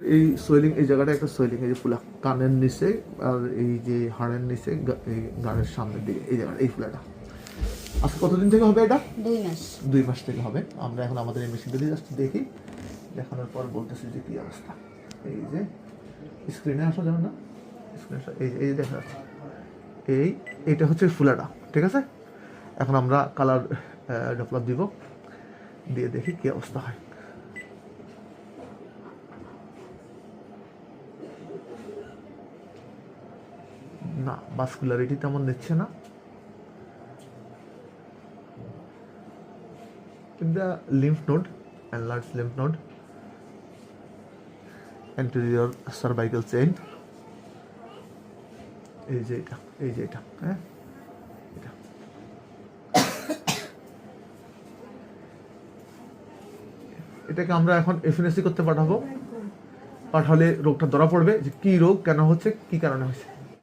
এই সোয়েলিং, এই জায়গাটা একটা সোয়েলিং, এই যে ফুলা কানের নিচে আর এই যে হাড়ের নিচে, এই গানের সামনের দিকে এই জায়গাটা, এই ফুলাটা। আজকে কতদিন থেকে হবে এটা? 2 মাস। 2 মাস থেকে হবে। আমরা এখন আমাদের এই মেশিনটা দিয়ে জাস্ট দেখি, দেখানোর পর বলতেছি যে কী অবস্থা। এই যে স্ক্রিনে আসা যাবে না, স্ক্রিনে আসা, এই যে দেখা যাচ্ছে, এইটা হচ্ছে ফুলাটা, ঠিক আছে। এখন আমরা কালার ডেভেলপ দিব, দিয়ে দেখি কী অবস্থা হয়। না, ভাস্কুলারিটি তেমন নিচ্ছে না, কিন্তু lymph node, enlarged lymph node, anterior cervical chain, এই যে এটা, হ্যাঁ এটা। এটাকে আমরা এখন এফএনএসি করতে পাঠাবো, পাঠালে রোগটা ধরা পড়বে যে কি রোগ, কেন হচ্ছে, কি কারণে হচ্ছে।